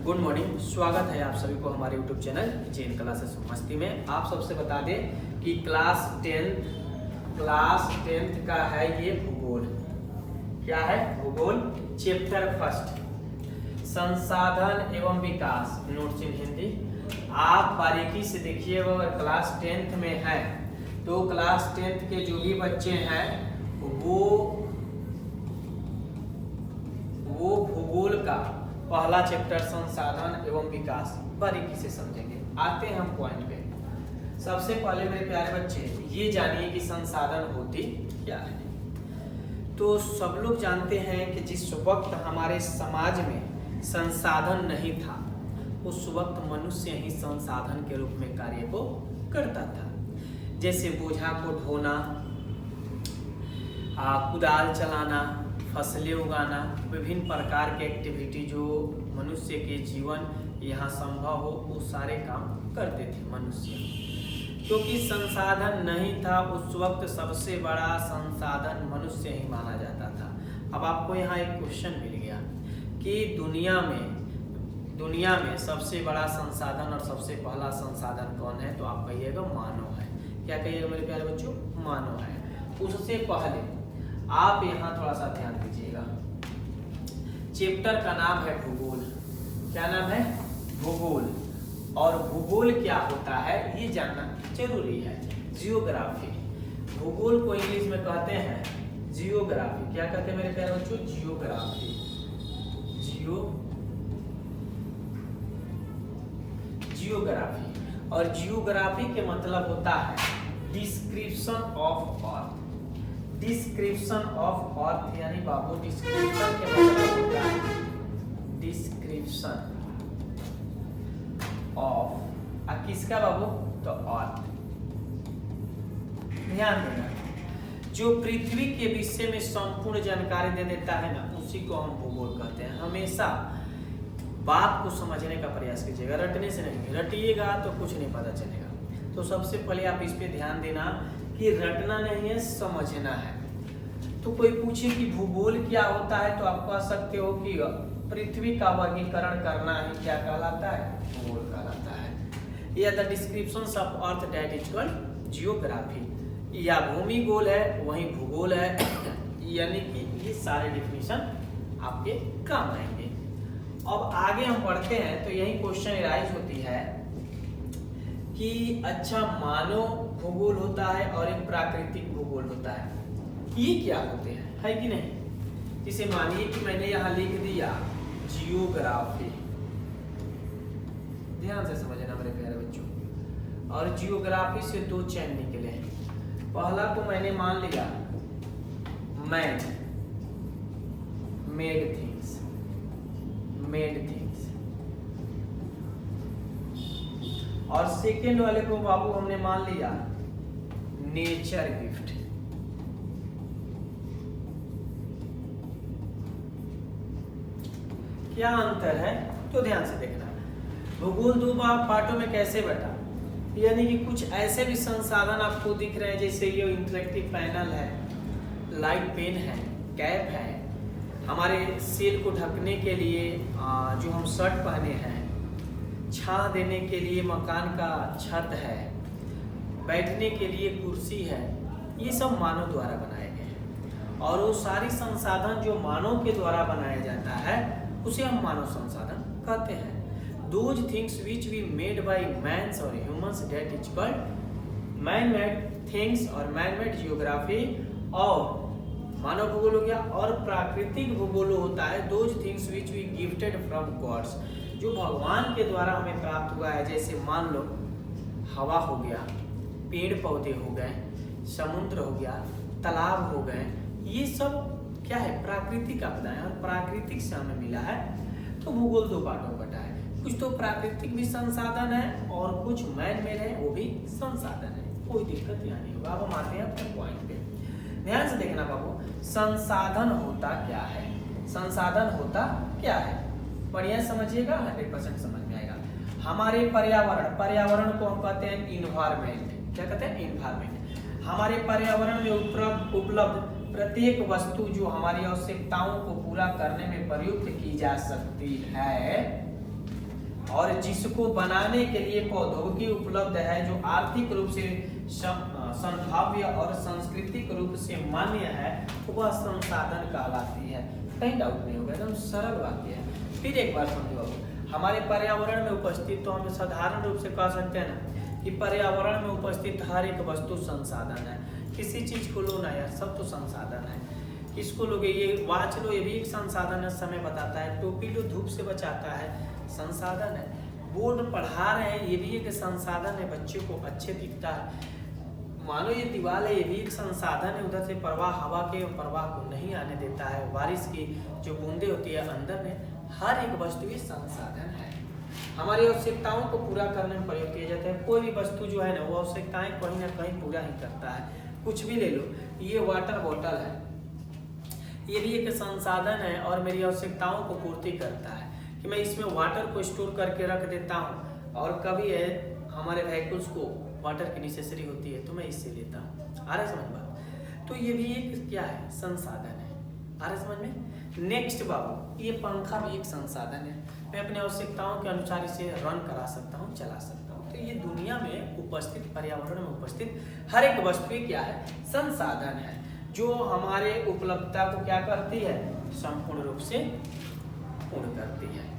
Good morning. स्वागत है आप सभी को हमारे यूट्यूब चैनल जैन क्लासेस मस्ती में। आप सबसे बता दें कि क्लास टेंथ का है ये भूगोल। क्या है? भूगोल चैप्टर फर्स्ट, संसाधन एवं विकास, नोट्स इन हिंदी। आप बारीकी से देखिएगा, अगर क्लास टेंथ में है तो क्लास टेंथ के जो भी बच्चे हैं वो भूगोल का पहला चैप्टर संसाधन एवं विकास बारीकी से समझेंगे। आते हैं हम पॉइंट पे। सबसे पहले मेरे प्यारे बच्चे ये जानिए कि संसाधन होती क्या है। तो सब लोग जानते हैं कि जिस वक्त हमारे समाज में संसाधन नहीं था उस वक्त मनुष्य ही संसाधन के रूप में कार्य को करता था। जैसे बोझा को ढोना, कुदाल चलाना, फसलें उगाना, विभिन्न प्रकार के एक्टिविटी जो मनुष्य के जीवन यहाँ संभव हो वो सारे काम करते थे मनुष्य। क्योंकि संसाधन नहीं था उस वक्त सबसे बड़ा संसाधन मनुष्य ही माना जाता था। अब आपको यहाँ एक क्वेश्चन मिल गया कि दुनिया में सबसे बड़ा संसाधन और सबसे पहला संसाधन कौन है? तो आप कहिएगा मानव है। क्या कहिएगा मेरे प्यारे बच्चों? मानव है। उससे पहले आप यहाँ थोड़ा सा ध्यान दीजिएगा। चैप्टर का नाम है भूगोल। क्या नाम है? भूगोल। और भूगोल क्या होता है ये जानना जरूरी है। जियोग्राफी, भूगोल को इंग्लिश में कहते हैं जियोग्राफी। क्या कहते हैं मेरे प्यारे बच्चों? जियोग्राफी। जियोग्राफी और जियोग्राफी के मतलब होता है description of earth. Description of earth यानी बाबू डिस्क्रिप्शन के मतलब होता है डिस्क्रिप्शन ऑफ किसका बाबू? तो अर्थ। ध्यान देना, जो पृथ्वी के विषय में संपूर्ण जानकारी दे देता है ना उसी को हम भूगोल कहते हैं। हमेशा बात को समझने का प्रयास कीजिएगा, रटने से नहीं। रटिएगा तो कुछ नहीं पता चलेगा। तो सबसे पहले आप इस पे ध्यान देना कि रटना नहीं है, समझना है। तो कोई पूछे कि भूगोल क्या होता है तो आप कह सकते हो कि पृथ्वी का वर्गीकरण करना ही क्या कहलाता है? भूगोल कहलाता है। या the descriptions of earth that is called geography. या भूमि गोल है वही भूगोल है। यानी कि ये सारे डिफिनेशन आपके काम आएंगे। अब आगे हम पढ़ते हैं तो यही क्वेश्चन राइज होती है कि अच्छा मानव भूगोल होता है और एक प्राकृतिक भूगोल होता है, ये क्या होते हैं? है कि नहीं? जिसे मानिए कि मैंने यहाँ लिख दिया जियोग्राफी। ध्यान से समझना मेरे प्यारे बच्चों। और जियोग्राफी से दो चैन निकले। पहला को मैंने मान लिया मेड थिंग्स और सेकेंड वाले को बाबू हमने मान लिया नेचर गिफ्ट। क्या अंतर है? तो ध्यान से देखना। भूगोल दो पार्टों में कैसे बटा, यानी कि कुछ ऐसे भी संसाधन आपको दिख रहे हैं जैसे ये इंटरेक्टिव पैनल है, लाइट पेन है, कैप है, हमारे सिर को ढकने के लिए जो हम शर्ट पहने हैं, छां देने के लिए मकान का छत है, बैठने के लिए कुर्सी है, ये सब मानव द्वारा बनाए गए हैं। और वो सारी संसाधन जो मानव के द्वारा बनाया जाता है उसे हम मानव संसाधन कहते हैं। Those things which we made by mans or humans that is called man-made things और man-made geography। और मानव भूगोल हो गया। और प्राकृतिक भूगोल होता है those things which we gifted from gods, जो भगवान के द्वारा हमें प्राप्त हुआ है। जैसे मान लो हवा हो गया, पेड़ पौधे हो गए, समुद्र हो गया, तालाब हो गए, ये सब क्या है? प्राकृतिक आपदाएं और प्राकृतिक से हमें मिला है। तो भूगोल दो पार्टों में बटा है। कुछ तो प्राकृतिक भी संसाधन है और कुछ मैन मेड है वो भी संसाधन है। कोई दिक्कत यहाँ नहीं होगा। अब हम आते हैं अपने पॉइंट पे। ध्यान से देखना बाबू, संसाधन होता क्या है? संसाधन होता क्या है? बढ़िया समझिएगा, 100% समझ में आएगा। हमारे पर्यावरण को हम कहते हैं इन्वायरमेंट। क्या कहते हैं? इन्वायरमेंट। हमारे पर्यावरण में उपलब्ध प्रत्येक वस्तु जो हमारी आवश्यकताओं को पूरा करने में प्रयुक्त की जा सकती है और जिसको बनाने के लिए प्रौद्योगिकी उपलब्ध है, जो आर्थिक रूप से संभाव्य और सांस्कृतिक रूप से मान्य है, वह संसाधन कहलाती है। कहीं डाउट नहीं होगा, एकदम सरल बात है। फिर एक बार समझो बाबू, हमारे पर्यावरण में उपस्थित, तो हम साधारण रूप से कह सकते हैं ना कि पर्यावरण में उपस्थित हर एक वस्तु संसाधन है। किसी चीज को लो ना यार, सब तो संसाधन है। किसको लोगे, ये वॉच लो, ये भी एक संसाधन है, समय बताता है। टोपी लो, धूप से बचाता है, संसाधन है। बोर्ड पढ़ा रहे हैं, ये भी एक संसाधन है, बच्चे को अच्छे दिखता है। मानो ये दीवार है, ये भी एक संसाधन है, उधर से प्रवाह, हवा के प्रवाह को नहीं आने देता है। बारिश की जो बूंदे होती है अंदर में, हर एक वस्तु ही संसाधन है। हमारी आवश्यकताओं को पूरा करने में प्रयोग किया जाता है। कोई भी वस्तु जो है ना, वो आवश्यकताएं कहीं ना कहीं पूरा ही करता है। कुछ भी ले लो, ये वाटर बॉटल है, ये भी एक संसाधन है और मेरी आवश्यकताओं को पूर्ति करता है कि मैं इसमें वाटर को स्टोर करके रख देता हूँ, और कभी है हमारे व्हीकल्स को वाटर की नेसेसरी होती है तो मैं इससे लेता हूँ। आ रहा है समझ में? तो ये भी एक क्या है, संसाधन है। आ रहा है समझ में? नेक्स्ट बाबू, ये पंखा भी एक संसाधन है। मैं अपने आवश्यकताओं के अनुसार इसे रन करा सकता हूँ, चला सकता हूँ। तो ये दुनिया में उपस्थित, पर्यावरण में उपस्थित हर एक वस्तु क्या है, संसाधन है, जो हमारे उपलब्धता को क्या करती है, संपूर्ण रूप से पूर्ण करती है।